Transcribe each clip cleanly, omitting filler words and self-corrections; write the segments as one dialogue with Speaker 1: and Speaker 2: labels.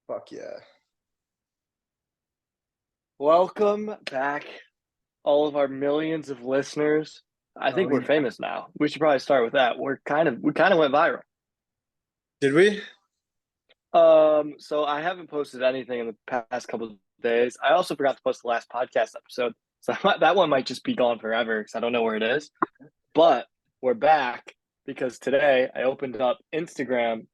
Speaker 1: Fuck yeah.
Speaker 2: Welcome back, all of our millions of listeners. I
Speaker 1: Oh,
Speaker 2: think we're famous now. We should probably start with that. We kind of went viral.
Speaker 1: did we?
Speaker 2: So I haven't posted anything in the past couple of days. I also forgot to post the last podcast episode, so that one might just be gone forever because I don't know where it is. But we're back because today I opened up Instagram,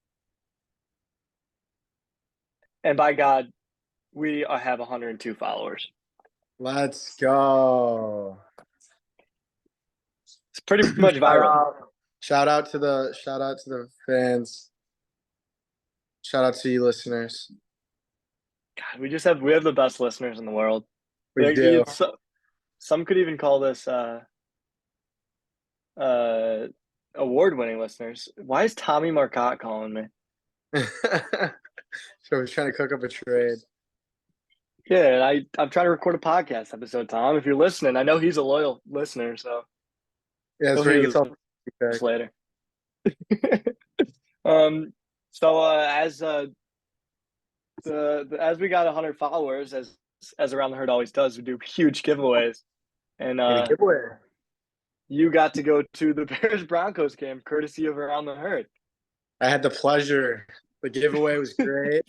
Speaker 2: and by God, we have 102 followers.
Speaker 1: Let's go.
Speaker 2: It's pretty much
Speaker 1: Shout
Speaker 2: viral.
Speaker 1: out. Shout out to the fans. Shout out to you listeners.
Speaker 2: God, we have the best listeners in the world.
Speaker 1: We
Speaker 2: Like,
Speaker 1: do.
Speaker 2: some could even call this uh award-winning listeners. Why is Tommy Marcotte calling me?
Speaker 1: So we're trying to cook up a trade.
Speaker 2: Yeah, and I'm trying to record a podcast episode, Tom. If you're listening, I know he's a loyal listener, so
Speaker 1: Yeah, that's
Speaker 2: he'll
Speaker 1: where he
Speaker 2: hear
Speaker 1: gets all the
Speaker 2: this
Speaker 1: feedback.
Speaker 2: later. um, so as we got 100 followers, as Around the Herd always does, we do huge giveaways, and
Speaker 1: And a giveaway.
Speaker 2: you got to go to the Bears Broncos game, courtesy of Around the Herd.
Speaker 1: I had the pleasure. The giveaway was great.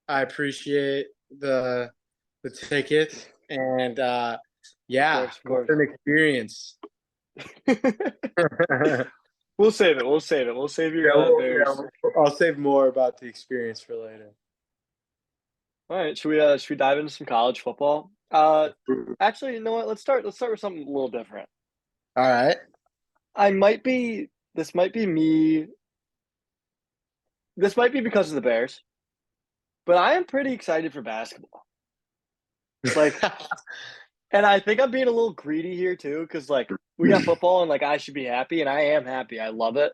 Speaker 1: I appreciate the ticket and yeah,
Speaker 2: Of
Speaker 1: what
Speaker 2: course.
Speaker 1: an experience.
Speaker 2: We'll save it. We'll save it. We'll save your Bears.
Speaker 1: I'll save more about the experience for later.
Speaker 2: All right, should we dive into some college football? Actually, you know what? Let's start with something a little different.
Speaker 1: All right.
Speaker 2: I might be this might be me. This might be because of the Bears, but I am pretty excited for basketball. Like, and I think I'm being a little greedy here too, because like we got football and like I should be happy, and I am happy. I love it.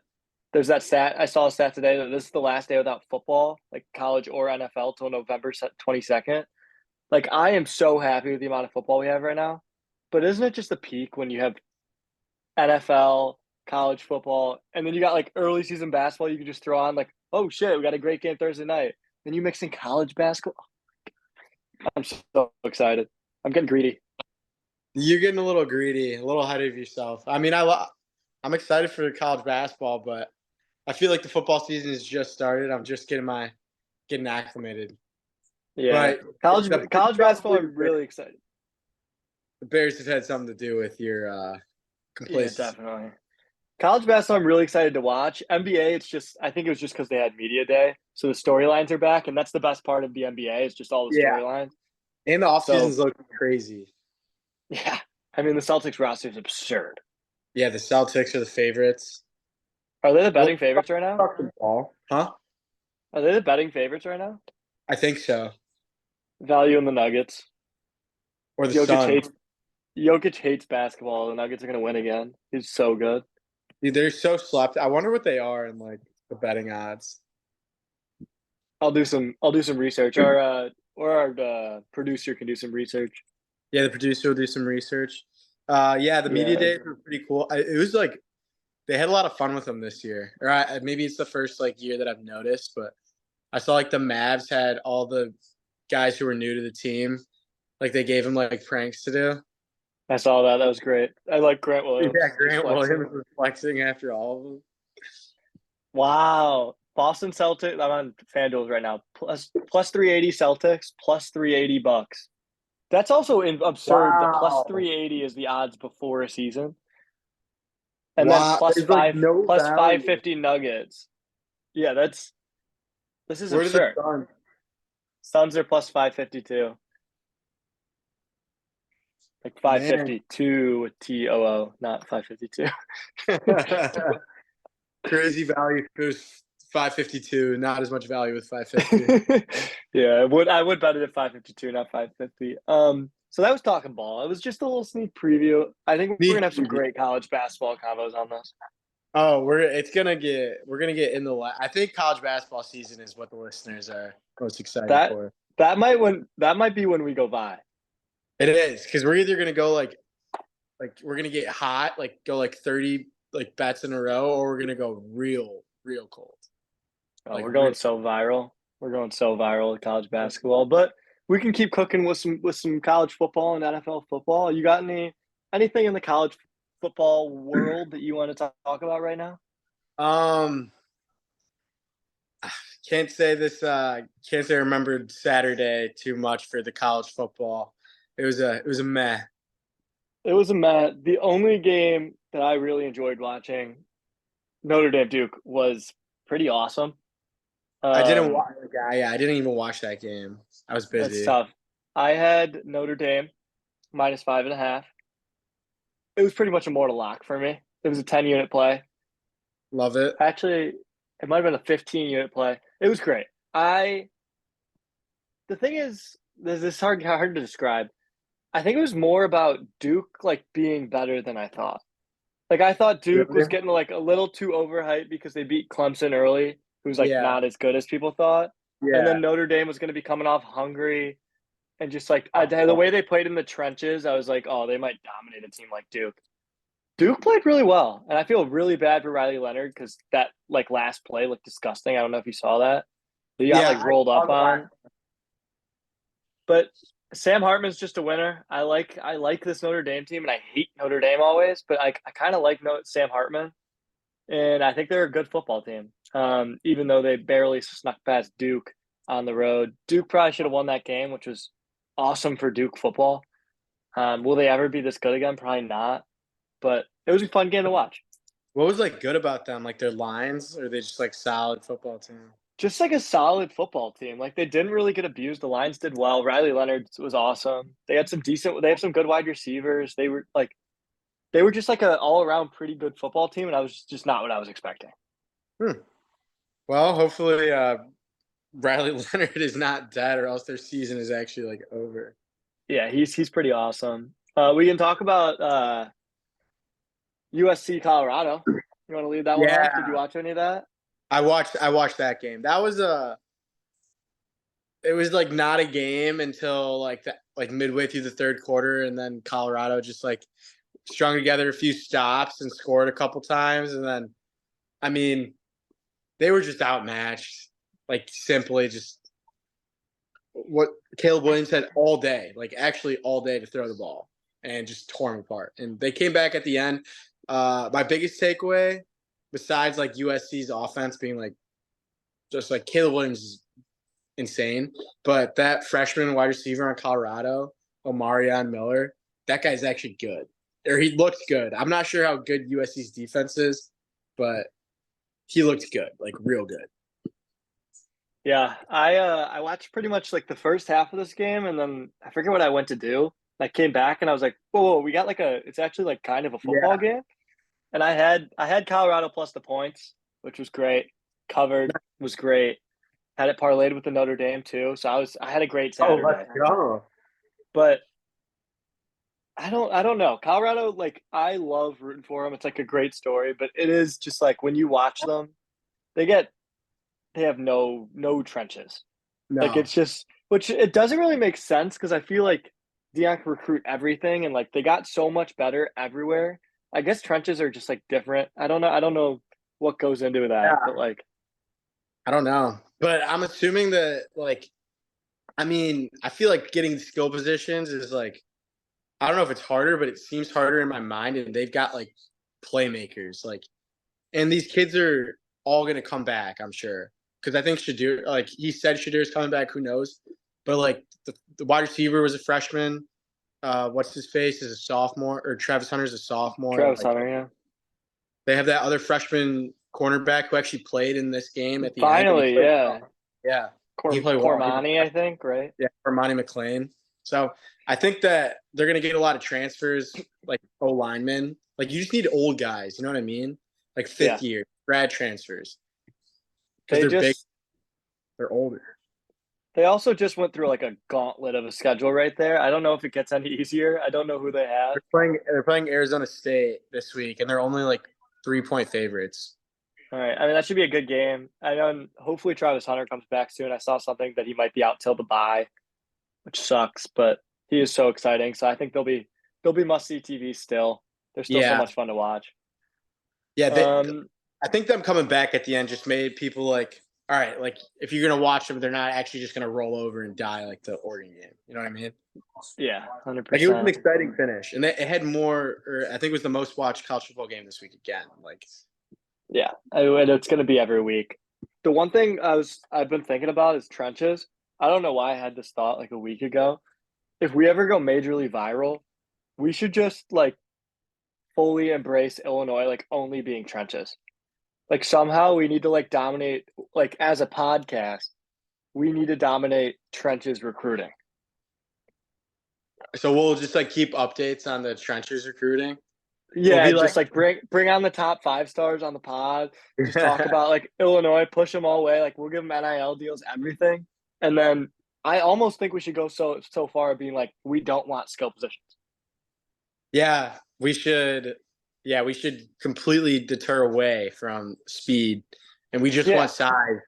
Speaker 2: There's that stat I saw a stat today that this is the last day without football, like college or NFL, till November 22nd. Like I am so happy with the amount of football we have right now. But isn't it just the peak when you have NFL, college football, and then you got like early season basketball you can just throw on like, oh shit, we got a great game Thursday night. Then you mix in college basketball. I'm so excited. I'm getting greedy.
Speaker 1: You're getting a little greedy, a little ahead of yourself. I mean, I'm excited for college basketball, but I feel like the football season has just started. I'm just getting acclimated.
Speaker 2: Yeah.
Speaker 1: But
Speaker 2: College basketball, I'm really excited.
Speaker 1: the Bears have had something to do with your
Speaker 2: Yeah,
Speaker 1: complacency.
Speaker 2: definitely. College basketball, I'm really excited to watch. NBA, it's just I think it was just because they had media day, so the storylines are back, and that's the best part of the NBA is just all the
Speaker 1: Yeah,
Speaker 2: storylines.
Speaker 1: and the off
Speaker 2: So
Speaker 1: season's looking crazy.
Speaker 2: yeah, I mean the Celtics roster is absurd.
Speaker 1: Yeah, the Celtics are the favorites.
Speaker 2: Are they the
Speaker 1: Well,
Speaker 2: betting favorites right now?
Speaker 1: the ball, huh?
Speaker 2: Are they the betting favorites right now?
Speaker 1: I think so.
Speaker 2: Value in the Nuggets.
Speaker 1: Or the
Speaker 2: Jokic
Speaker 1: Sun.
Speaker 2: hates Jokic hates basketball. The Nuggets are gonna win again. He's so good.
Speaker 1: Dude, they're so slept. I wonder what they are in like the betting odds.
Speaker 2: I'll do some research. Our producer can do some research.
Speaker 1: Yeah, the producer will do some research. Yeah, the media
Speaker 2: Yeah.
Speaker 1: days were pretty cool. It was like they had a lot of fun with them this year. Or maybe it's the first like year that I've noticed, but I saw like the Mavs had all the guys who were new to the team. Like they gave them like pranks to do.
Speaker 2: I saw that. That was great. I like Grant
Speaker 1: Yeah,
Speaker 2: Williams just
Speaker 1: Grant
Speaker 2: flexing.
Speaker 1: Williams was flexing after all of them.
Speaker 2: Wow. Boston Celtics. I'm on FanDuel right now. Plus 380 Celtics, plus 380 Bucks. That's also absurd that plus
Speaker 1: Wow.
Speaker 2: 380 is the odds before a season. And then
Speaker 1: Wow.
Speaker 2: plus
Speaker 1: There's like
Speaker 2: five
Speaker 1: no
Speaker 2: plus
Speaker 1: value.
Speaker 2: 550 Nuggets. Yeah, this is
Speaker 1: Where did the
Speaker 2: absurd.
Speaker 1: Suns?
Speaker 2: Suns are plus 552. Like
Speaker 1: Man.
Speaker 2: 552 with TOO, not 552.
Speaker 1: Crazy value. It was 552. Not as much value with 550.
Speaker 2: Yeah, I would bet it at 552, not 550. So that was talking ball. It was just a little sneak preview. I think we're
Speaker 1: Sneak
Speaker 2: gonna have some
Speaker 1: preview.
Speaker 2: great college basketball combos on this.
Speaker 1: Oh, we're gonna get in I think college basketball season is what the listeners are most excited
Speaker 2: That
Speaker 1: for.
Speaker 2: that might be when we go by.
Speaker 1: It is because we're either gonna go like we're gonna get hot, like go like 30 like bets in a row, or we're gonna go real cold.
Speaker 2: Oh,
Speaker 1: Like
Speaker 2: we're
Speaker 1: real.
Speaker 2: going so viral. We're going so viral with college basketball, but we can keep cooking with some college football and NFL football. You got anything in the college football world that you want to talk about right now?
Speaker 1: Um, can't say this. Can't say I remembered Saturday too much for the college football. It was a meh.
Speaker 2: It was a Met. The only game that I really enjoyed watching, Notre Dame Duke, was pretty awesome.
Speaker 1: I didn't
Speaker 2: Um,
Speaker 1: watch. Yeah, I didn't even watch that game. I was
Speaker 2: it's
Speaker 1: busy.
Speaker 2: tough. I had Notre Dame -5.5. It was pretty much a mortal lock for me. It was a 10-unit play.
Speaker 1: Love it.
Speaker 2: Actually, it might have been a 15-unit play. It was great. The thing is, this is hard to describe. I think it was more about Duke like being better than I thought. Like I thought Duke was
Speaker 1: Really?
Speaker 2: getting like a little too overhyped because they beat Clemson early, who's like
Speaker 1: Yeah,
Speaker 2: not as good as people thought. And
Speaker 1: yeah.
Speaker 2: then Notre Dame was going to be coming off hungry and just like the way they played in the trenches, I was like, oh, they might dominate a team like Duke. Duke played really well, and I feel really bad for Riley Leonard because that like last play looked disgusting. I don't know if you saw that. He got
Speaker 1: Yeah,
Speaker 2: like
Speaker 1: I
Speaker 2: rolled
Speaker 1: saw
Speaker 2: up
Speaker 1: the last.
Speaker 2: on, but Sam Hartman's just a winner. I like this Notre Dame team, and I hate Notre Dame always, but I kind of like Sam Hartman, and I think they're a good football team. Even though they barely snuck past Duke on the road, Duke probably should have won that game, which was awesome for Duke football. Will they ever be this good again? Probably not. But it was a fun game to watch.
Speaker 1: What was like good about them? Like their lines, or are they just like solid football team?
Speaker 2: Just like a solid football team. Like they didn't really get abused. The Lions did well. Riley Leonard was awesome. They had some decent. They have some good wide receivers. They were just like a all around pretty good football team, and I was just not what I was expecting.
Speaker 1: Hmm. Well, hopefully, Riley Leonard is not dead, or else their season is actually like over.
Speaker 2: Yeah, he's pretty awesome. We can talk about USC Colorado. You want to leave that one off? Did you
Speaker 1: Yeah,
Speaker 2: watch any of that?
Speaker 1: I watched that game. That was a. It was like not a game until like midway through the third quarter, and then Colorado just like strung together a few stops and scored a couple times, and then I mean they were just outmatched. Like simply just what Caleb Williams had all day, like actually all day to throw the ball and just tore them apart. And they came back at the end. My biggest takeaway, besides like USC's offense being like just like Caleb Williams is insane, but that freshman wide receiver on Colorado, Omarion Miller, that guy's actually good. Or he looks good. I'm not sure how good USC's defense is, but he looked good, like real good.
Speaker 2: Yeah, I watched pretty much like the first half of this game, and then I forget what I went to do. I came back and I was like, whoa, we got like it's actually like kind of a football
Speaker 1: Yeah.
Speaker 2: game. And I had Colorado plus the points, which was great. Covered was great. Had it parlayed with the Notre Dame too, so I had a great
Speaker 1: Oh, let's
Speaker 2: Saturday.
Speaker 1: go.
Speaker 2: But I don't know. Colorado, like I love rooting for them. It's like a great story, but it is just like when you watch them, they get they have no trenches. Like
Speaker 1: No.
Speaker 2: it's just which it doesn't really make sense because I feel like Dion can recruit everything and like they got so much better everywhere. I guess trenches are just like different. I don't know. I don't know what goes into that, but
Speaker 1: Yeah.
Speaker 2: like
Speaker 1: I don't know. But I'm assuming that like I mean, I feel like getting skill positions is like I don't know if it's harder, but it seems harder in my mind. And they've got like playmakers, like, and these kids are all gonna come back, I'm sure, because I think Shadir, like he said, Shadir's coming back. Who knows? But like the wide receiver was a freshman. What's his face is a sophomore, or Travis Hunter's a sophomore.
Speaker 2: Travis
Speaker 1: Like
Speaker 2: Hunter, yeah.
Speaker 1: they have that other freshman cornerback who actually played in this game at the end, and he
Speaker 2: Finally,
Speaker 1: played
Speaker 2: yeah.
Speaker 1: well. Yeah, he played well. He
Speaker 2: Cormani, I think, right?
Speaker 1: Yeah, for Monty McLean. So I think that they're going to get a lot of transfers, like O linemen. Like you just need old guys. You know what I mean? Like
Speaker 2: Yeah.
Speaker 1: fifth year grad transfers because
Speaker 2: They
Speaker 1: they're big.
Speaker 2: just
Speaker 1: They're older.
Speaker 2: they also just went through like a gauntlet of a schedule right there. I don't know if it gets any easier. I don't know who they have.
Speaker 1: They're playing Arizona State this week, and they're only like 3-point favorites.
Speaker 2: All right. I mean, that should be a good game. I know hopefully Travis Hunter comes back soon. I saw something that he might be out till the bye, which sucks, but he is so exciting. So I think they'll be must see TV still. They're still so
Speaker 1: Yeah,
Speaker 2: much fun to watch.
Speaker 1: yeah.
Speaker 2: Um,
Speaker 1: I think them coming back at the end just made people like all right, like if you're gonna watch them, they're not actually just gonna roll over and die like the Oregon game. You know what I mean?
Speaker 2: Yeah, 100%.
Speaker 1: Like it was an exciting finish, and it had more. Or I think it was the most watched college football game this week again. Like,
Speaker 2: Yeah, and it's going to be every week. The one thing I've been thinking about is trenches. I don't know why I had this thought like a week ago. If we ever go majorly viral, we should just like fully embrace Illinois like only being trenches. Like somehow we need to like dominate like as a podcast, we need to dominate trenches recruiting.
Speaker 1: so we'll just like keep updates on the trenches recruiting. We'll
Speaker 2: Yeah,
Speaker 1: be
Speaker 2: just
Speaker 1: like,
Speaker 2: like bring on the top 5 stars on the pod. Just talk about like Illinois, push them all away. Like we'll give them NIL deals, everything. And then I almost think we should go so far being like we don't want skill positions.
Speaker 1: yeah, we should. Yeah, we should completely deter away from speed, and we just
Speaker 2: Yeah,
Speaker 1: want size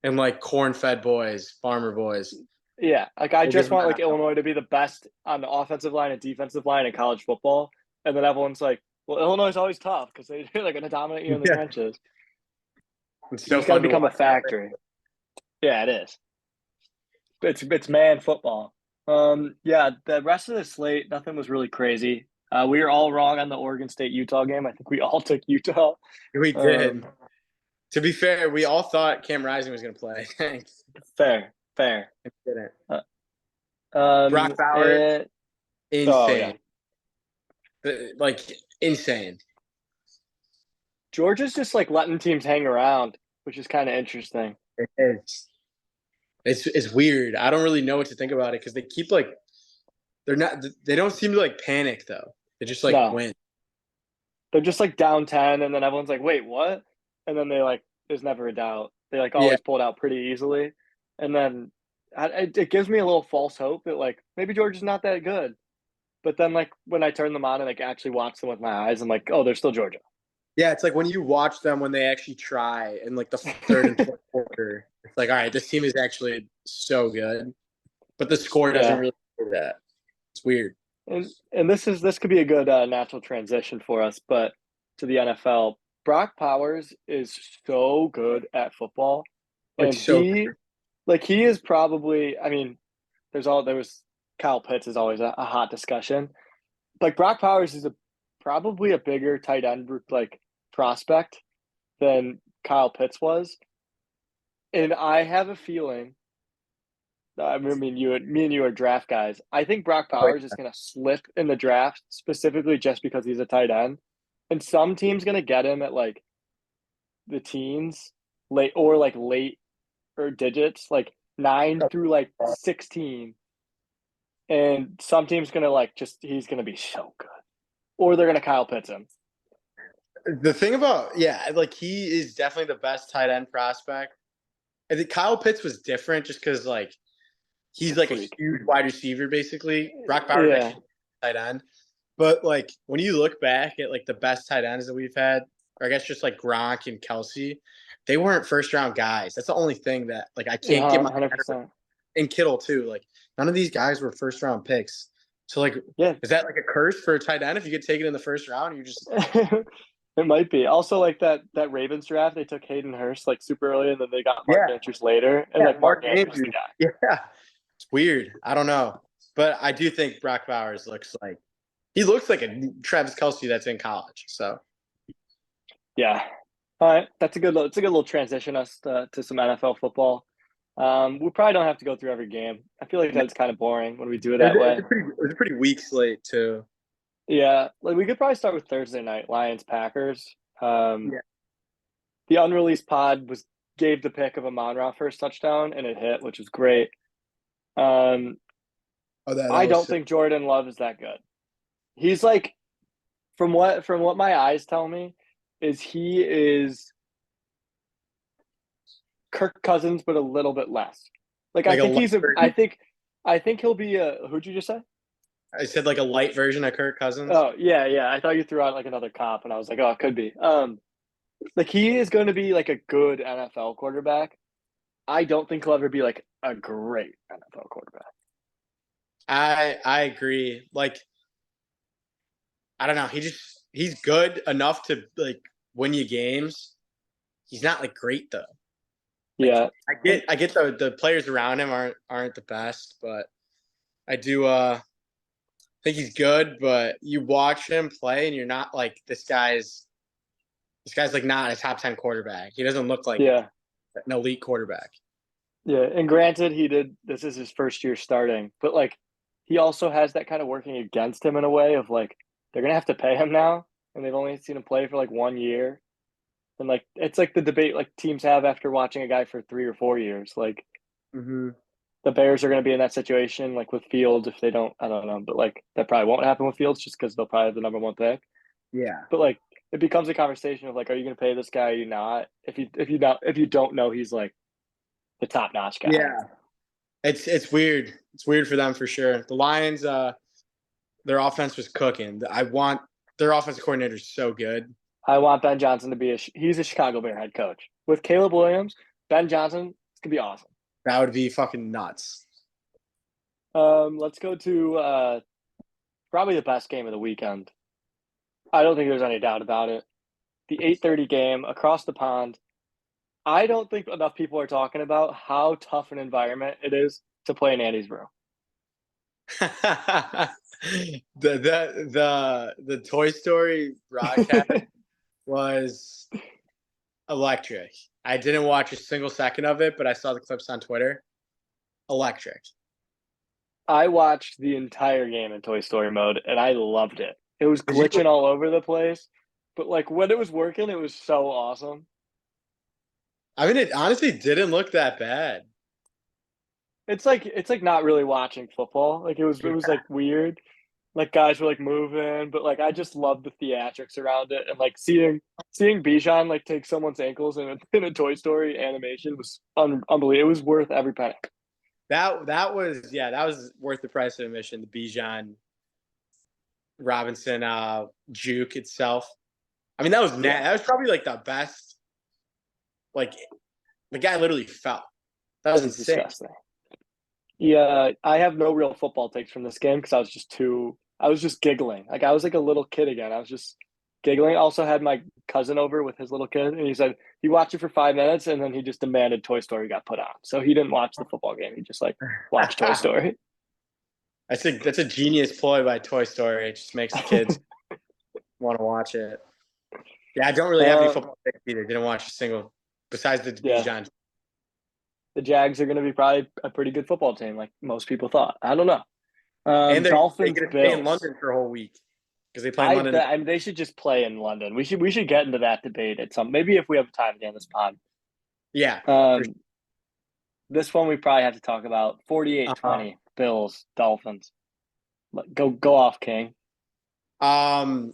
Speaker 1: and like corn-fed boys, farmer boys.
Speaker 2: yeah. Like I
Speaker 1: We'll give
Speaker 2: just
Speaker 1: them
Speaker 2: want like
Speaker 1: that.
Speaker 2: Illinois to be the best on the offensive line and defensive line in college football. And then everyone's like, well, Illinois is always tough because they're going to dominate you in the
Speaker 1: Yeah,
Speaker 2: trenches.
Speaker 1: it's
Speaker 2: You
Speaker 1: so
Speaker 2: just got to
Speaker 1: fun to
Speaker 2: become a
Speaker 1: watch.
Speaker 2: factory. Yeah, it is. It's man football. Yeah, the rest of the slate, nothing was really crazy. We were all wrong on the Oregon State Utah game. I think we all took Utah.
Speaker 1: We did.
Speaker 2: Um,
Speaker 1: To be fair, we all thought Cam Rising was going to play. Thanks.
Speaker 2: fair.
Speaker 1: Didn't.
Speaker 2: Uh,
Speaker 1: Brock Bowers,
Speaker 2: and, oh yeah,
Speaker 1: insane. Like insane.
Speaker 2: Georgia's just like letting teams hang around, which is kind of interesting.
Speaker 1: It's it's weird. I don't really know what to think about it because they keep like they don't seem to like panic though. They just like
Speaker 2: No,
Speaker 1: win.
Speaker 2: they're just like down 10, and then everyone's like, wait, what? And then they like, there's never a doubt. They like
Speaker 1: Yeah,
Speaker 2: always pulled out pretty easily, and then it gives me a little false hope that like maybe Georgia's not that good. But then like when I turn them on and like actually watch them with my eyes, I'm like, oh, they're still Georgia.
Speaker 1: yeah. It's like when you watch them when they actually try in like the third and fourth quarter. It's like, all right, this team is actually so good, but the score doesn't
Speaker 2: Yeah,
Speaker 1: really do that. It's weird.
Speaker 2: and this could be a good natural transition for us, but to the NFL, Brock Powers is so good at football,
Speaker 1: Like
Speaker 2: and
Speaker 1: so.
Speaker 2: he is probably. I mean, there was Kyle Pitts is always a hot discussion. Like Brock Powers is probably a bigger tight end like prospect than Kyle Pitts was, and I have a feeling. I mean, me and you are draft guys. I think Brock Powers is going to slip in the draft specifically just because he's a tight end, and some team's going to get him at like the teens, late or digits, like 9 through like 16, and some team's going to like just he's going to be so good, or they're going to Kyle Pitts him.
Speaker 1: The thing about like he is definitely the best tight end prospect. I think Kyle Pitts was different just because like he's like a
Speaker 2: Freak.
Speaker 1: huge wide receiver basically. Brock Bowers
Speaker 2: Yeah,
Speaker 1: actually tight end, but like when you look back at like the best tight ends that we've had, or I guess just like Gronk and Kelsey, they weren't first round guys. That's the only thing that like I can't get my
Speaker 2: 100%.
Speaker 1: and Kittle too. Like none of these guys were first round picks. So like,
Speaker 2: Yeah,
Speaker 1: is that like a curse for a tight end if you get taken in the first round? You just
Speaker 2: it might be. Also, like that Ravens draft, they took Hayden Hurst like super early, and then they got Mark
Speaker 1: yeah,
Speaker 2: Andrews later, and
Speaker 1: yeah,
Speaker 2: like Mark
Speaker 1: Mark
Speaker 2: Andrews is the
Speaker 1: Andrews.
Speaker 2: guy.
Speaker 1: Yeah, it's weird. I don't know, but I do think Brock Bowers looks like he looks like a Travis Kelsey that's in college. So
Speaker 2: Yeah. All right, it's a good little transition us to some NFL football. We probably don't have to go through every game. I feel like that's kind of boring when we do it that way.
Speaker 1: it was a pretty weak slate too.
Speaker 2: Yeah, like we could probably start with Thursday night, Lions Packers.
Speaker 1: Yeah.
Speaker 2: The unreleased pod gave the pick of Amon-Ra first touchdown, and it hit, which was great. Um,
Speaker 1: Oh, that
Speaker 2: I
Speaker 1: was
Speaker 2: don't
Speaker 1: sick.
Speaker 2: think Jordan Love is that good. He's like, from what my eyes tell me, is he is Kirk Cousins, but a little bit less. Like I
Speaker 1: Like a
Speaker 2: think
Speaker 1: light
Speaker 2: he's a.
Speaker 1: version.
Speaker 2: I think he'll be a. Who'd you just say?
Speaker 1: I said like a light version of Kirk Cousins.
Speaker 2: Oh yeah. I thought you threw out like another cop, and I was like, oh, it could be. Like he is going to be like a good NFL quarterback. I don't think he'll ever be like a great NFL quarterback.
Speaker 1: I agree. Like I don't know. He's good enough to like win you games. He's not like great though. Like
Speaker 2: Yeah.
Speaker 1: I get the players around him aren't the best, but I do think he's good. But you watch him play, and you're not like this guy's like not a top 10 quarterback. He doesn't look like
Speaker 2: Yeah.
Speaker 1: an elite quarterback.
Speaker 2: Yeah. And granted, this is his first year starting, but like he also has that kind of working against him in a way of like they're going to have to pay him now. And they've only seen him play for like 1 year. And like it's like the debate like teams have after watching a guy for 3 or 4 years. Like
Speaker 1: Mm-hmm.
Speaker 2: the Bears are going to be in that situation, like with Fields, if they don't, I don't know, but like that probably won't happen with Fields just because they'll probably have the number one pick.
Speaker 1: Yeah.
Speaker 2: But like it becomes a conversation of like, are you going to pay this guy? Or are you not? If you don't know he's like the top notch guy.
Speaker 1: Yeah. It's weird. It's weird for them for sure. The Lions, their offense was cooking. Their offensive coordinator is so good.
Speaker 2: I want Ben Johnson to be he's a Chicago Bear head coach with Caleb Williams. Ben Johnson, it's gonna be awesome.
Speaker 1: That would be fucking nuts.
Speaker 2: Let's go to probably the best game of the weekend. I don't think there's any doubt about it. The 8:30 game across the pond. I don't think enough people are talking about how tough an environment it is to play in Andy's Brew.
Speaker 1: The Toy Story broadcast was electric. I didn't watch a single second of it, but I saw the clips on Twitter. Electric.
Speaker 2: I watched the entire game in Toy Story mode and I loved it. It was glitching all over the place, but like when it was working, it was so awesome.
Speaker 1: I mean, it honestly didn't look that bad.
Speaker 2: It's like not really watching football. Like it was like weird. Like guys were like moving, but like I just love the theatrics around it and like seeing Bijan like take someone's ankles in a Toy Story animation was unbelievable. It was worth every penny.
Speaker 1: That was worth the price of admission. The Bijan Robinson juke itself. I mean, that was probably like the best. Like the guy literally fell. That was insane.
Speaker 2: Disgusting. Yeah, I have no real football takes from this game because I was just giggling. Like I was like a little kid again. I was just giggling. I also had my cousin over with his little kid, and he said he watched it for 5 minutes, and then he just demanded Toy Story got put on. So he didn't watch the football game. He just like watched Toy Story.
Speaker 1: That's a genius ploy by Toy Story. It just makes the kids want to watch it. Yeah, I don't really have any football takes either. Didn't watch a single besides the Bijan.
Speaker 2: The Jags are going to be probably a pretty good football team, like most people thought. I don't know.
Speaker 1: And they're
Speaker 2: Dolphins
Speaker 1: going to stay in London for a whole week because they play in London.
Speaker 2: I mean, they should just play in London. We should get into that debate at some maybe if we have time again this pod.
Speaker 1: Yeah.
Speaker 2: Sure. This one we probably have to talk about 48-20 Bills Dolphins. Go off, King.
Speaker 1: Well,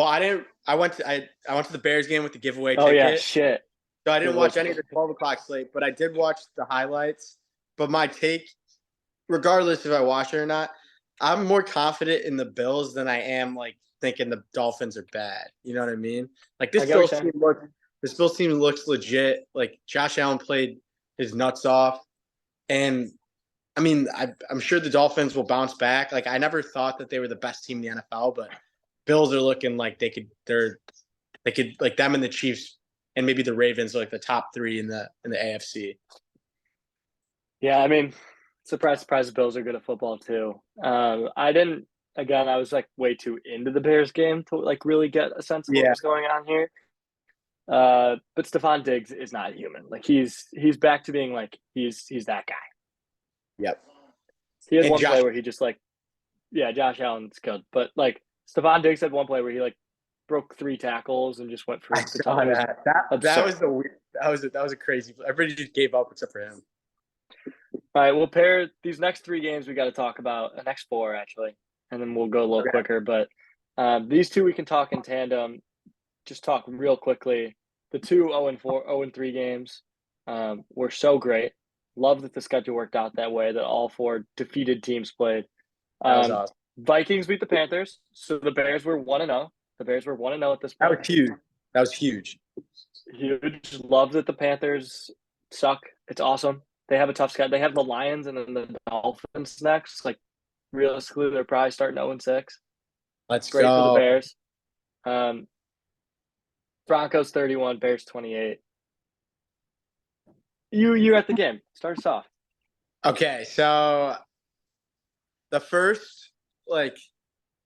Speaker 1: I went to the Bears game with the giveaway ticket.
Speaker 2: Oh yeah, shit.
Speaker 1: So I didn't watch any of the 12 o'clock slate, but I did watch the highlights. But my take, regardless if I watch it or not, I'm more confident in the Bills than I am like thinking the Dolphins are bad. You know what I mean? Like this Bills team looks legit. Like Josh Allen played his nuts off, and I mean I'm sure the Dolphins will bounce back. Like I never thought that they were the best team in the NFL, but Bills are looking like they could like them and the Chiefs. And maybe the Ravens are like the top three in the AFC.
Speaker 2: Yeah, I mean, surprise, the Bills are good at football too. I was like way too into the Bears game to like really get a sense of what was going on here. But Stephon Diggs is not human. Like he's back to being like he's that guy.
Speaker 1: Yep.
Speaker 2: He had one play where he just like, yeah, Josh Allen's good, but like Stephon Diggs had one play where he like broke 3 tackles and just went for the top.
Speaker 1: That was the weird. That was a crazy. Everybody just gave up except for him.
Speaker 2: All right, we'll pair these next 3 games we got to talk about. The next 4 actually, and then we'll go a little quicker. But these 2 we can talk in tandem. Just talk real quickly. The 2 0-3 games were so great. Love that the schedule worked out that way. That all 4 defeated teams played.
Speaker 1: That was awesome.
Speaker 2: Vikings beat the Panthers, so the Bears were 1-0. The Bears were 1-0 at this point.
Speaker 1: That was huge.
Speaker 2: Huge. Love that the Panthers suck. It's awesome. They have a tough schedule. They have the Lions and then the Dolphins next. Like realistically, they're probably starting 0-6.
Speaker 1: That's
Speaker 2: great for the Bears. Broncos 31, Bears 28. You're at the game. Start us off.
Speaker 1: Okay, so the first like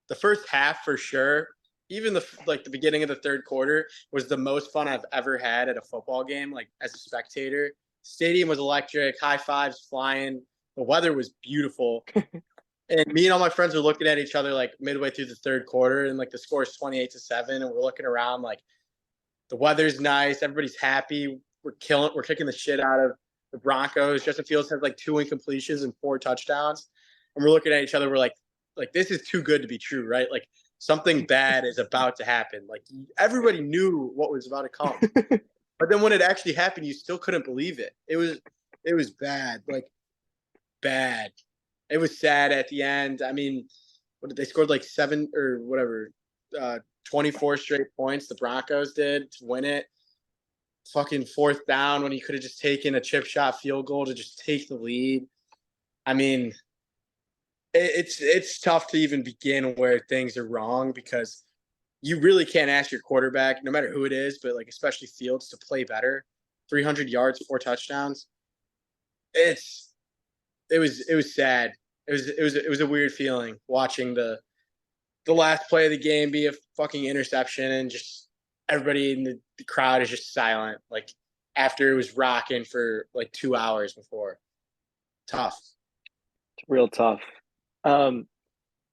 Speaker 1: the first half for sure, even the beginning of the third quarter was the most fun I've ever had at a football game, like as a spectator. Stadium was electric, high fives flying. The weather was beautiful. And me and all my friends were looking at each other like midway through the third quarter, and like the score is 28-7, and we're looking around like the weather's nice, everybody's happy. We're kicking the shit out of the Broncos. Justin Fields has like 2 incompletions and 4 touchdowns, and we're looking at each other. We're like this is too good to be true, right? Like something bad is about to happen. Like everybody knew what was about to come, but then when it actually happened, you still couldn't believe it. It was bad, like bad. It was sad at the end. I mean, what did they scored like 7 or whatever, 24 straight points. The Broncos did to win it. Fucking fourth down when he could have just taken a chip shot field goal to just take the lead. I mean, it's tough to even begin where things are wrong because you really can't ask your quarterback, no matter who it is, but like especially Fields, to play better. 300 yards, 4 touchdowns. It's it was sad. It was a weird feeling watching the last play of the game be a fucking interception and just everybody in the crowd is just silent. Like after it was rocking for like 2 hours before. Tough.
Speaker 2: It's real tough. Um,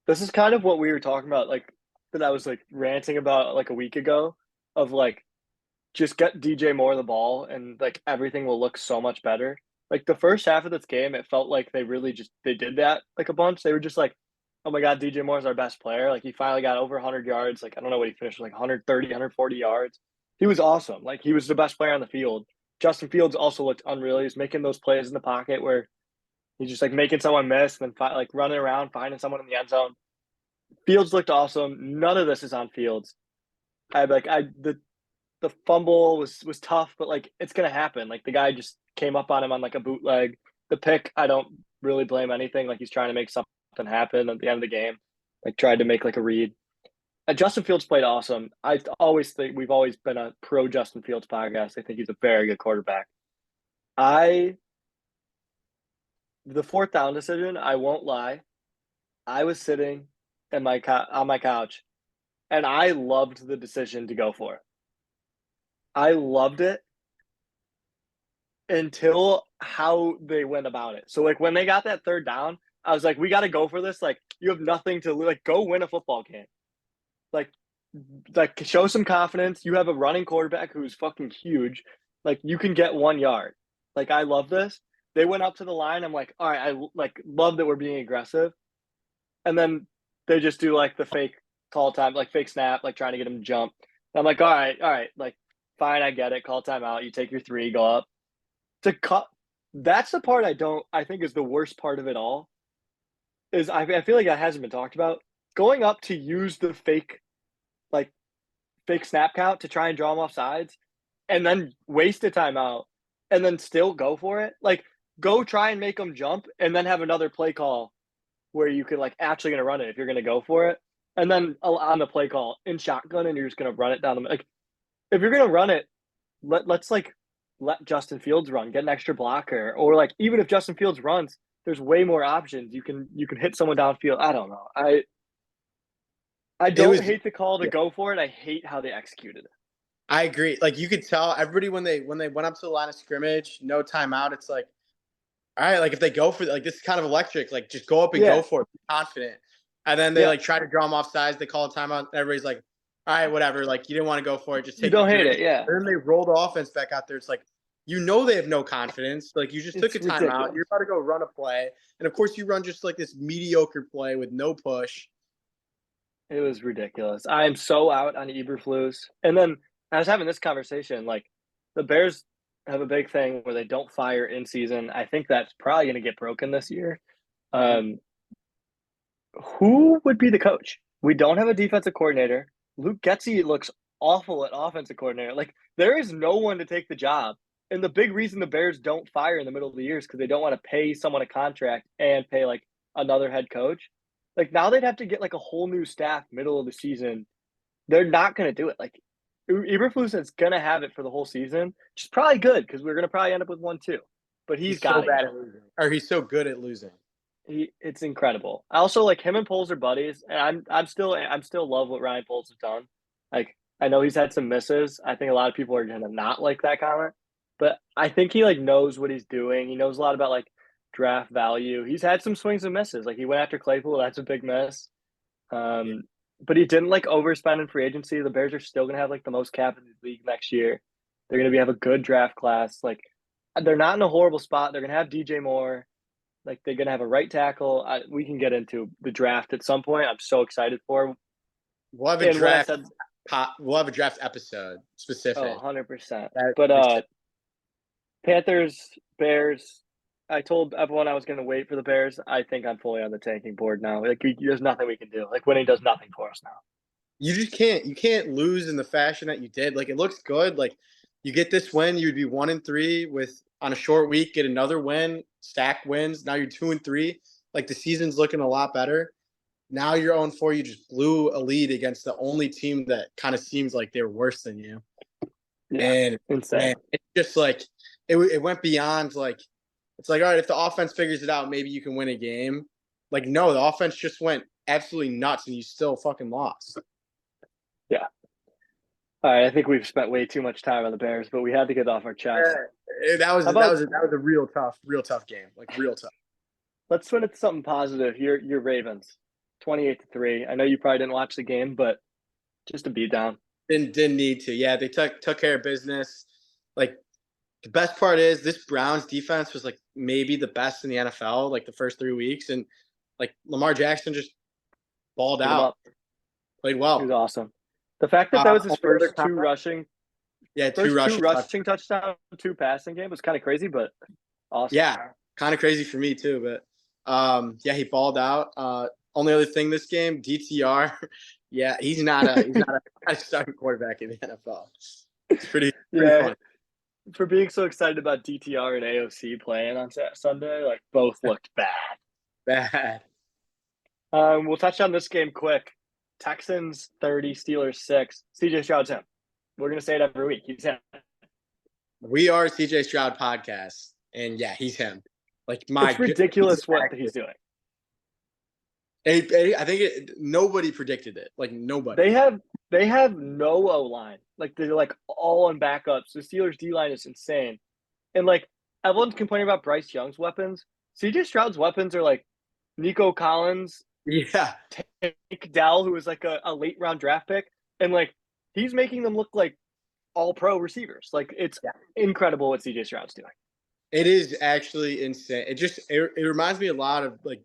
Speaker 2: this is kind of what we were talking about, like that I was like ranting about like a week ago of like just get DJ Moore the ball and like everything will look so much better. Like the first half of this game, it felt like they really just they did that like a bunch. They were just like, oh my God, DJ Moore's our best player. Like he finally got over 100 yards. Like I don't know what he finished like 130, 140 yards. He was awesome. Like he was the best player on the field. Justin Fields also looked unreal. He was making those plays in the pocket where he's just like making someone miss and then like running around, finding someone in the end zone. Fields looked awesome. None of this is on Fields. The fumble was tough, but like it's gonna happen. Like the guy just came up on him on like a bootleg. The pick, I don't really blame anything. Like he's trying to make something happen at the end of the game. Like tried to make like a read. And Justin Fields played awesome. I always think we've always been a pro Justin Fields podcast. I think he's a very good quarterback. I the fourth down decision, I won't lie. I was sitting in on my couch and I loved the decision to go for it. I loved it until how they went about it. So like when they got that third down, I was like, we got to go for this. Like you have nothing to lose. Like go win a football game. Like like show some confidence. You have a running quarterback who's fucking huge. Like you can get 1 yard. Like I love this. They went up to the line. I'm like, all right, I like love that we're being aggressive. And then they just do like the fake call time, like fake snap, like trying to get him to jump. And I'm like, all right, like fine, I get it. Call timeout. You take your three, go up to cut. That's the part I think is the worst part of it all. Is I feel like that hasn't been talked about. Going up to use the like fake snap count to try and draw them off sides, and then waste a timeout, and then still go for it. Like go try and make them jump, and then have another play call where you could like actually gonna run it if you're gonna go for it, and then on the play call in shotgun, and you're just gonna run it down the like. If you're gonna run it, let's like let Justin Fields run, get an extra blocker, or like even if Justin Fields runs, there's way more options. You can hit someone downfield. I don't know. I
Speaker 1: It
Speaker 2: don't
Speaker 1: was
Speaker 2: hate the call to
Speaker 1: yeah,
Speaker 2: go for it. I hate how they executed it.
Speaker 1: I agree. Like you could tell everybody when they went up to the line of scrimmage, no timeout. It's like, all right, like if they go for like this is kind of electric. Like just go up and go
Speaker 2: Yeah,
Speaker 1: for it, be confident. And then they
Speaker 2: yeah.
Speaker 1: like try to draw them off sides. They call a timeout. And everybody's like, all right, whatever. Like you didn't want to go for it. Just
Speaker 2: You
Speaker 1: take the
Speaker 2: don't hate
Speaker 1: three.
Speaker 2: it. Yeah,
Speaker 1: And then they roll the offense back out there. It's like they have no confidence. Like you just took a
Speaker 2: it's
Speaker 1: timeout. You're
Speaker 2: ridiculous.
Speaker 1: about to go run a play, and of course you run just like this mediocre play with no push.
Speaker 2: It was ridiculous. I am so out on Eberflus. And then I was having this conversation. Like the Bears have a big thing where they don't fire in season. I think that's probably going to get broken this year.
Speaker 1: Mhm.
Speaker 2: Um, who would be the coach? We don't have a defensive coordinator. Luke Getzey looks awful at offensive coordinator. Like there is no one to take the job. And the big reason the Bears don't fire in the middle of the year is because they don't want to pay someone a contract and pay like another head coach. Like now they'd have to get like a whole new staff middle of the season. They're not going to do it. Like Eberflus is gonna have it for the whole season, which is probably good because we're gonna probably end up with 1-2. But he's
Speaker 1: He's so
Speaker 2: got
Speaker 1: bad
Speaker 2: it.
Speaker 1: at losing, or he's so good at losing.
Speaker 2: It's incredible. I also like him and Poles are buddies, and I'm still love what Ryan Poles has done. Like I know he's had some misses. I think a lot of people are gonna not like that comment, but I think he like knows what he's doing. He knows a lot about like draft value. He's had some swings and misses. Like he went after Claypool, that's a big miss.
Speaker 1: Yeah.
Speaker 2: Um, but he didn't like overspend in free agency. The Bears are still gonna have like the most cap in the league next year. They're gonna have a good draft class. Like they're not in a horrible spot. They're gonna have DJ Moore. Like they're gonna have a right tackle. We can get into the draft at some point. I'm so excited for.
Speaker 1: We'll have a
Speaker 2: And when I
Speaker 1: draft.
Speaker 2: said,
Speaker 1: We'll have a draft episode specific.
Speaker 2: oh, 100%.
Speaker 1: That
Speaker 2: But
Speaker 1: makes it-
Speaker 2: Panthers, Bears. I told everyone I was gonna wait for the Bears. I think I'm fully on the tanking board now. Like there's nothing we can do. Like winning does nothing for us now.
Speaker 1: you just can't. You can't lose in the fashion that you did. Like it looks good. Like you get this win, you'd be 1-3 with on a short week. Get another win, stack wins. Now you're 2-3. Like the season's looking a lot better. Now you're 0-4. You just blew a lead against the only team that kind of seems like they're worse than you.
Speaker 2: Yeah,
Speaker 1: And
Speaker 2: insane.
Speaker 1: man, it's just like it went beyond like it's like all right, if the offense figures it out, maybe you can win a game. Like no, the offense just went absolutely nuts, and you still fucking lost.
Speaker 2: Yeah. All right. I think we've spent way too much time on the Bears, but we had to get off our chest.
Speaker 1: That was
Speaker 2: How about-
Speaker 1: that was a real tough game. Like real tough.
Speaker 2: Let's swing it to something positive. Your Ravens, 28-3. I know you probably didn't watch the game, but just a beat down.
Speaker 1: Didn't need to. Yeah, they took care of business. Like the best part is this Browns defense was like maybe the best in the NFL. Like the first 3 weeks, and like Lamar Jackson just balled
Speaker 2: Beat 'em
Speaker 1: out,
Speaker 2: up.
Speaker 1: played
Speaker 2: He
Speaker 1: well.
Speaker 2: was awesome. The fact that was his
Speaker 1: Only
Speaker 2: first
Speaker 1: other
Speaker 2: two
Speaker 1: comment-
Speaker 2: rushing,
Speaker 1: Yeah,
Speaker 2: first
Speaker 1: two rushing.
Speaker 2: touchdown, 2 passing game was kind of crazy, but awesome.
Speaker 1: Yeah, kind of crazy for me too, but yeah, he balled out. Only other thing this game, DTR. Yeah, he's not a starting quarterback in the NFL. It's pretty
Speaker 2: Yeah.
Speaker 1: funny.
Speaker 2: For being so excited about DTR and AOC playing on Sunday, like both looked bad.
Speaker 1: Bad.
Speaker 2: We'll touch on this game quick. Texans 30, Steelers 6. CJ Stroud's him. We're gonna say it every week. He's him.
Speaker 1: We are CJ Stroud podcast, and yeah, he's him. Like my,
Speaker 2: It's ridiculous
Speaker 1: he's
Speaker 2: what
Speaker 1: accurate.
Speaker 2: he's doing.
Speaker 1: I think nobody predicted it. Like nobody.
Speaker 2: They have no O line. Like they're like all on backups. The Steelers D line is insane, and like everyone's complaining about Bryce Young's weapons. CJ Stroud's weapons are like Nico Collins,
Speaker 1: Yeah,
Speaker 2: Tank Dell, who was like a late round draft pick, and like he's making them look like all pro receivers. Like it's incredible what CJ Stroud's doing.
Speaker 1: it is actually insane. It reminds me a lot of like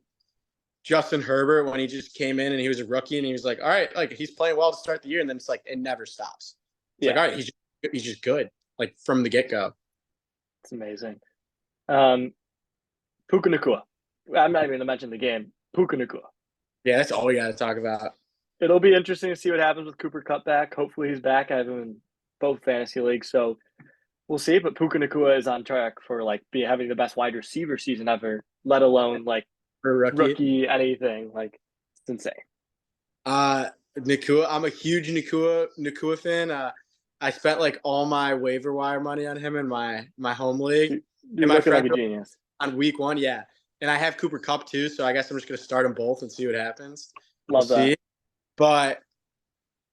Speaker 1: Justin Herbert when he just came in and he was a rookie and he was like, all right, like he's playing well to start the year, and then it's like it never stops. It's like all right, he's just good, like from the get go.
Speaker 2: It's amazing. Puka Nacua. I'm not even going to mention the game. Puka Nacua.
Speaker 1: Yeah, that's all we got to talk about.
Speaker 2: It'll be interesting to see what happens with Cooper Kupp back. Hopefully he's back. I have him in both fantasy leagues, so we'll see. But Puka Nacua is on track for like having the best wide receiver season ever, let alone like
Speaker 1: For a
Speaker 2: rookie anything. Like it's insane.
Speaker 1: Nakua, I'm a huge Nakua fan. I spent like all my waiver wire money on him in my home league
Speaker 2: You're
Speaker 1: my
Speaker 2: looking like
Speaker 1: friend-
Speaker 2: a genius.
Speaker 1: on week 1. Yeah, and I have Cooper Kupp too, so I guess I'm just gonna start them both and see what happens.
Speaker 2: Love
Speaker 1: We'll
Speaker 2: that.
Speaker 1: see. But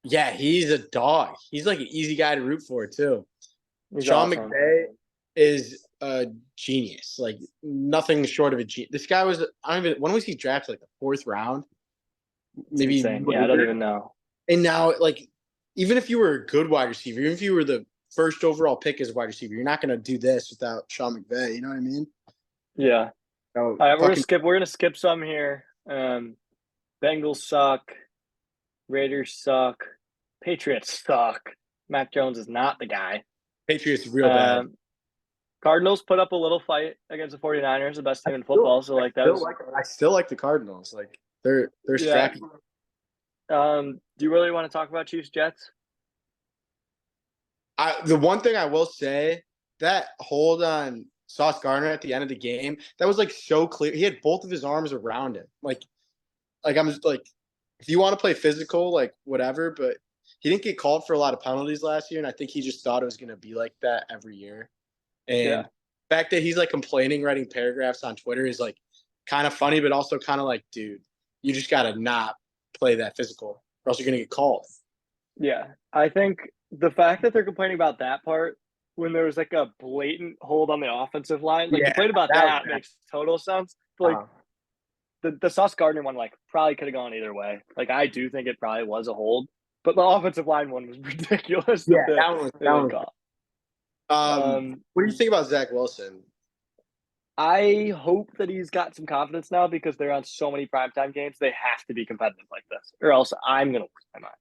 Speaker 1: yeah, he's a dog. He's like an easy guy to root for too.
Speaker 2: He's
Speaker 1: Sean
Speaker 2: awesome.
Speaker 1: McVay is a genius. Like nothing short of a genius. This guy was I don't even when was he drafted? Like the 4th round? Maybe
Speaker 2: Insane. Yeah, I don't even know.
Speaker 1: And now like even if you were a good wide receiver, even if you were the first overall pick as a wide receiver, you're not gonna do this without Sean McVay. You know what I mean?
Speaker 2: Yeah.
Speaker 1: So,
Speaker 2: All right, we're
Speaker 1: fucking-
Speaker 2: gonna skip some here. Bengals suck. Raiders suck. Patriots suck. Mac Jones is not the guy.
Speaker 1: Patriots real bad.
Speaker 2: Cardinals put up a little fight against the 49ers, the best team in football. So like that was.
Speaker 1: I still like the Cardinals. Like they're
Speaker 2: Yeah.
Speaker 1: scrappy.
Speaker 2: Do you really want to talk about Chiefs Jets?
Speaker 1: The one thing I will say, that hold on Sauce Gardner at the end of the game, that was like so clear. He had both of his arms around him. Like I'm just like, if you want to play physical, like whatever, but he didn't get called for a lot of penalties last year, and I think he just thought it was gonna be like that every year. And
Speaker 2: Yeah.
Speaker 1: the fact that he's like complaining, writing paragraphs on Twitter is like kind of funny, but also kind of like, dude, you just gotta not play that physical, or else you're gonna get called.
Speaker 2: Yeah. I think the fact that they're complaining about that part when there was like a blatant hold on the offensive line, like
Speaker 1: Yeah,
Speaker 2: complain about
Speaker 1: that was
Speaker 2: that
Speaker 1: bad.
Speaker 2: makes total sense. But like
Speaker 1: Uh,
Speaker 2: the Sauce Gardner one, like probably could have gone either way. Like I do think it probably was a hold, but the offensive line one was ridiculous
Speaker 1: yeah,
Speaker 2: that
Speaker 1: that one was
Speaker 2: they
Speaker 1: that one
Speaker 2: didn't
Speaker 1: was.
Speaker 2: call.
Speaker 1: Um, what do you think about Zach Wilson?
Speaker 2: I hope that he's got some confidence now because they're on so many primetime games. They have to be competitive like this, or else I'm gonna lose my mind.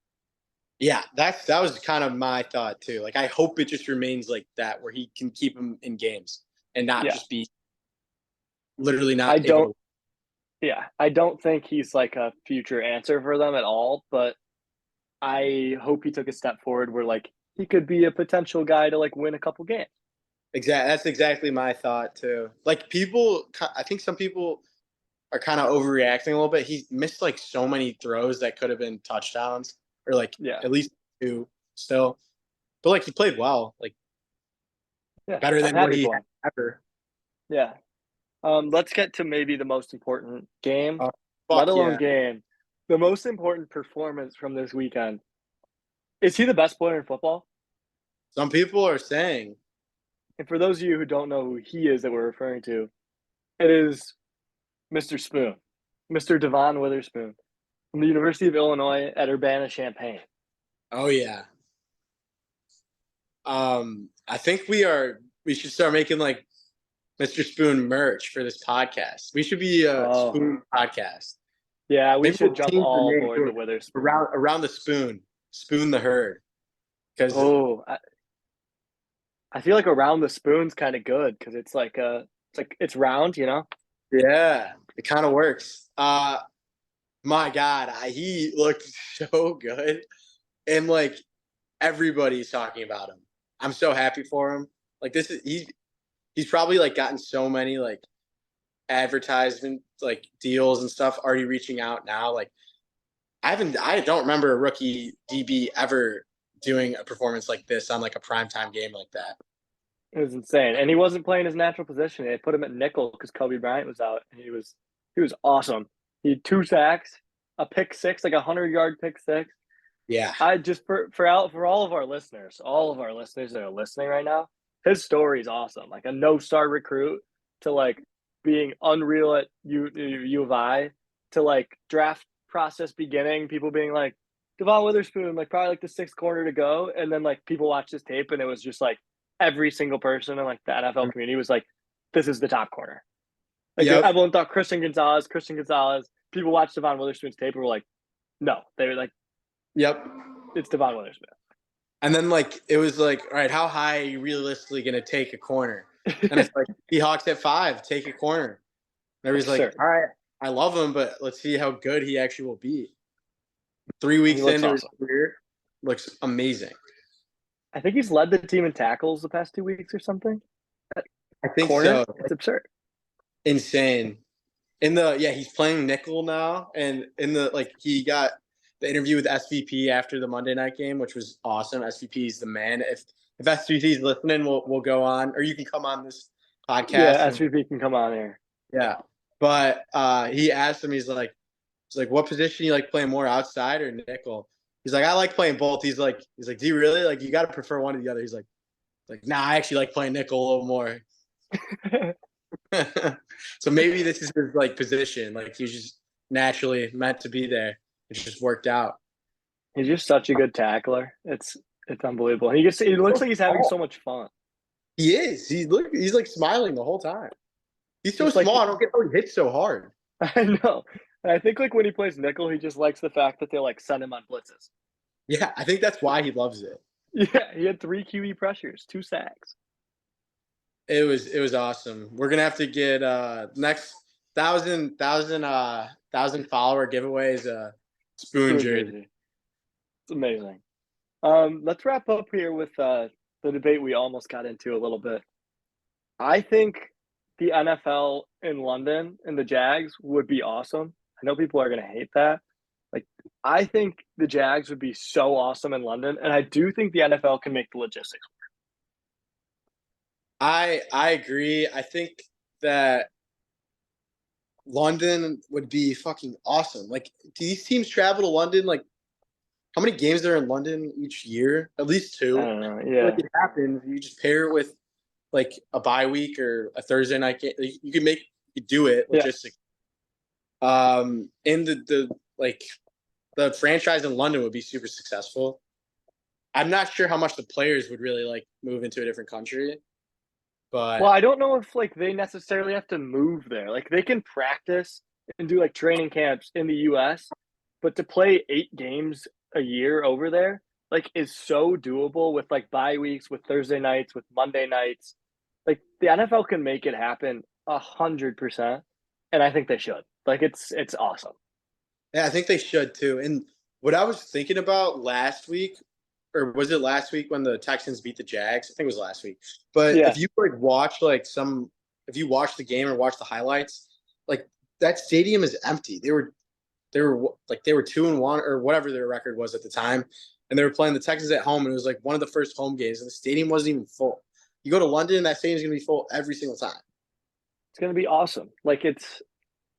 Speaker 1: Yeah, that was kind of my thought too. Like, I hope it just remains like that, where he can keep him in games and not
Speaker 2: Yeah,
Speaker 1: just be literally
Speaker 2: I
Speaker 1: not able
Speaker 2: don't.
Speaker 1: to.
Speaker 2: Yeah, I don't think he's like a future answer for them at all. But I hope he took a step forward where like he could be a potential guy to like win a couple games.
Speaker 1: That's exactly my thought too. Like, I think some people are kind of overreacting a little bit. He missed like so many throws that could have been touchdowns, or like
Speaker 2: Yeah,
Speaker 1: at least two still. But like, he played well, like
Speaker 2: yeah,
Speaker 1: better
Speaker 2: I'm
Speaker 1: than what
Speaker 2: happy
Speaker 1: he
Speaker 2: for
Speaker 1: had
Speaker 2: him.
Speaker 1: ever.
Speaker 2: Yeah. Let's get to maybe the most important game,
Speaker 1: Uh,
Speaker 2: let
Speaker 1: Fuck
Speaker 2: alone
Speaker 1: yeah.
Speaker 2: game. The most important performance from this weekend. Is he the best player in football?
Speaker 1: Some people are saying,
Speaker 2: And for those of you who don't know who he is that we're referring to, it is Mr. Spoon, Mr. Devon Witherspoon from the University of Illinois at Urbana-Champaign.
Speaker 1: "Oh yeah." I think we should start making like Mr. Spoon merch for this podcast. We should be a
Speaker 2: Oh,
Speaker 1: Spoon podcast.
Speaker 2: yeah, we
Speaker 1: Maybe
Speaker 2: should
Speaker 1: we'll
Speaker 2: jump
Speaker 1: change the
Speaker 2: all
Speaker 1: name
Speaker 2: aboard
Speaker 1: to
Speaker 2: the Witherspoon.
Speaker 1: around the spoon, spoon the herd. Because
Speaker 2: Oh, I feel like around the spoon's kind of good because it's round, you know.
Speaker 1: yeah, it kind of works. My God, he looked so good, and like everybody's talking about him. I'm so happy for him. Like, he's probably like gotten so many like advertisement like deals and stuff already reaching out now. Like, I don't remember a rookie DB ever doing a performance like this on like a primetime game like that.
Speaker 2: It was insane, and he wasn't playing his natural position. They put him at nickel because Kobe Bryant was out, and he was awesome. He had 2 sacks, a pick six, like 100-yard pick six.
Speaker 1: Yeah.
Speaker 2: I just for all all of our listeners that are listening right now, his story is awesome. Like a no-star recruit to like being unreal at U of I to like draft process beginning, people being like Devon Witherspoon, like probably like the sixth corner to go, and then like people watch this tape and it was just like every single person in like the NFL community was like, this is the top corner. Like
Speaker 1: Yep.
Speaker 2: everyone thought Christian Gonzalez. People watched Devon Witherspoon's tape and were like, no, they were like,
Speaker 1: Yep.
Speaker 2: it's Devon Witherspoon.
Speaker 1: And then like it was like, all right, how high are you realistically gonna take a corner? And it's like Seahawks at 5, take a corner. And everybody's like,
Speaker 2: Absurd.
Speaker 1: all right, I love him, but let's see how good he actually will be. 3
Speaker 2: He
Speaker 1: weeks
Speaker 2: looks
Speaker 1: into his
Speaker 2: awesome.
Speaker 1: career, looks amazing.
Speaker 2: I think he's led the team in tackles the past 2 weeks or something.
Speaker 1: I think
Speaker 2: Corner,
Speaker 1: so.
Speaker 2: it's absurd.
Speaker 1: Insane. He's playing nickel now, and in the like he got the interview with SVP after the Monday night game, which was awesome. SVP is the man. If SVP is listening, we'll go on, or you can come on this
Speaker 2: Yeah,
Speaker 1: podcast. And,
Speaker 2: SVP can come on here.
Speaker 1: yeah, but he asked him, he's like, what position you like playing more, outside or nickel? He's like, I like playing both. He's like, do you really? Like, you got to prefer one or the other. He's like, nah, I actually like playing nickel a little more. So maybe this is his like position. Like, he's just naturally meant to be there. It just worked out.
Speaker 2: He's just such a good tackler. It's unbelievable. He looks like he's having so much fun.
Speaker 1: He is. He's like smiling the whole time. He's so
Speaker 2: Just like
Speaker 1: small. I don't get how he hits so hard.
Speaker 2: I know. And I think like when he plays nickel, he just likes the fact that they like send him on blitzes.
Speaker 1: Yeah, I think that's why he loves it.
Speaker 2: Yeah, he had 3 QE pressures, 2 sacks.
Speaker 1: It was awesome. We're gonna have to get next thousand follower giveaways spoon jersey.
Speaker 2: It's amazing. Let's wrap up here with the debate we almost got into a little bit. I think the NFL in London and the Jags would be awesome. I know people are going to hate that. I think the Jags would be so awesome in London, and I do think the NFL can make the logistics.
Speaker 1: I agree. I think that London would be fucking awesome. Like, do these teams travel to London? Like, how many games are in London each year? At least
Speaker 2: I
Speaker 1: two.
Speaker 2: don't know.
Speaker 1: Like
Speaker 2: Yeah.
Speaker 1: it happens. You just pair it with like a bye week or a Thursday night game. You can do it
Speaker 2: Yeah.
Speaker 1: logistic. And the like the franchise in London would be super successful. I'm not sure how much the players would really like move into a different country,
Speaker 2: Well,
Speaker 1: but
Speaker 2: I don't know if like they necessarily have to move there. Like they can practice and do like training camps in the US, but to play 8 games a year over there like is so doable with like bye weeks, with Thursday nights, with Monday nights. Like the NFL can make it happen 100%, and I think they should. Like it's awesome.
Speaker 1: yeah, I think they should too. And what I was thinking about last week, or was it last week when the Texans beat the Jags? I think it was last week. But
Speaker 2: Yeah.
Speaker 1: if you like watch if you watch the game or watch the highlights, like that stadium is empty. They were 2-1 or whatever their record was at the time, and they were playing the Texans at home, and it was like one of the first home games, and the stadium wasn't even full. You go to London, that stadium's gonna be full every single time.
Speaker 2: It's going to be awesome. Like it's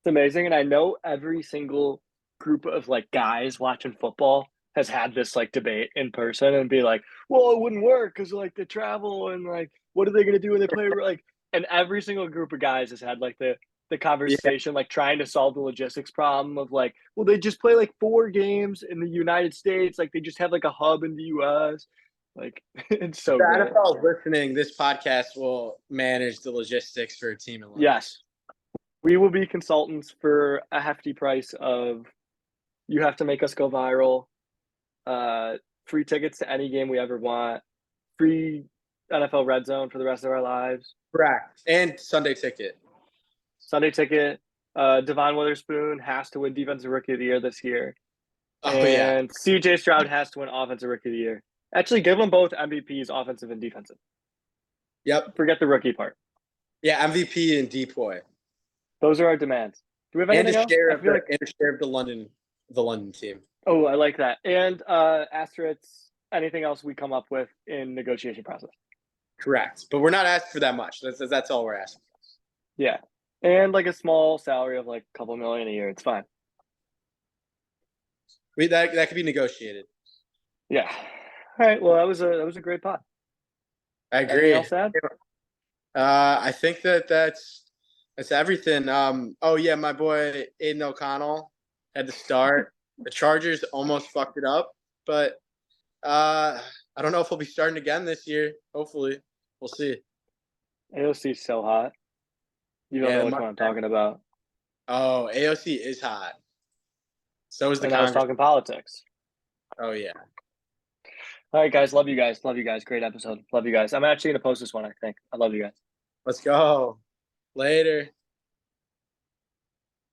Speaker 2: amazing, and I know every single group of like guys watching football has had this like debate in person and be like, "Well, it wouldn't work because like the travel and like what are they going to do when they play?" Like, and every single group of guys has had like the
Speaker 1: Yeah,
Speaker 2: conversation, like trying to solve the logistics problem of like, well, they just play like 4 games in the United States, like they just have like a hub in the U.S. Like, it's so
Speaker 1: the
Speaker 2: great.
Speaker 1: NFL is listening. This podcast will manage the logistics for a team in London.
Speaker 2: Yes, we will be consultants for a hefty price of you have to make us go viral. Uh, Free tickets to any game we ever want. Free NFL Red Zone for the rest of our lives.
Speaker 1: Correct. And Sunday ticket.
Speaker 2: Sunday ticket. Devon Witherspoon has to win Defensive Rookie of the Year this year,
Speaker 1: Oh yeah.
Speaker 2: and CJ Stroud has to win Offensive Rookie of the Year. Actually, give them both MVPs, offensive and defensive.
Speaker 1: Yep.
Speaker 2: Forget the rookie part.
Speaker 1: Yeah, MVP and Depoy.
Speaker 2: Those are our demands. Do we have
Speaker 1: And
Speaker 2: anything
Speaker 1: a
Speaker 2: else?
Speaker 1: share
Speaker 2: I
Speaker 1: of
Speaker 2: feel like
Speaker 1: the London team.
Speaker 2: oh, I like that. And asterisks. Anything else we come up with in negotiation process?
Speaker 1: Correct. But we're not asking for that much. That's all we're asking.
Speaker 2: Yeah, and like a small salary of like a couple million a year. It's fine.
Speaker 1: That could be negotiated.
Speaker 2: Yeah. All right. Well, that was a great pod.
Speaker 1: I
Speaker 2: Anything
Speaker 1: agree.
Speaker 2: else to add?
Speaker 1: I think that's everything. Oh yeah, my boy Aiden O'Connell had to start. The Chargers almost fucked it up, but I don't know if he'll be starting again this year. Hopefully, we'll see.
Speaker 2: AOC is so hot. You don't
Speaker 1: Yeah,
Speaker 2: know which one I'm talking about.
Speaker 1: oh, AOC is hot. So is the
Speaker 2: And I was
Speaker 1: Congress.
Speaker 2: talking politics.
Speaker 1: Oh yeah.
Speaker 2: All right, guys. Love you guys. Love you guys. Great episode. Love you guys. I'm actually gonna post this one. I think. I love you guys.
Speaker 1: Let's go. Later.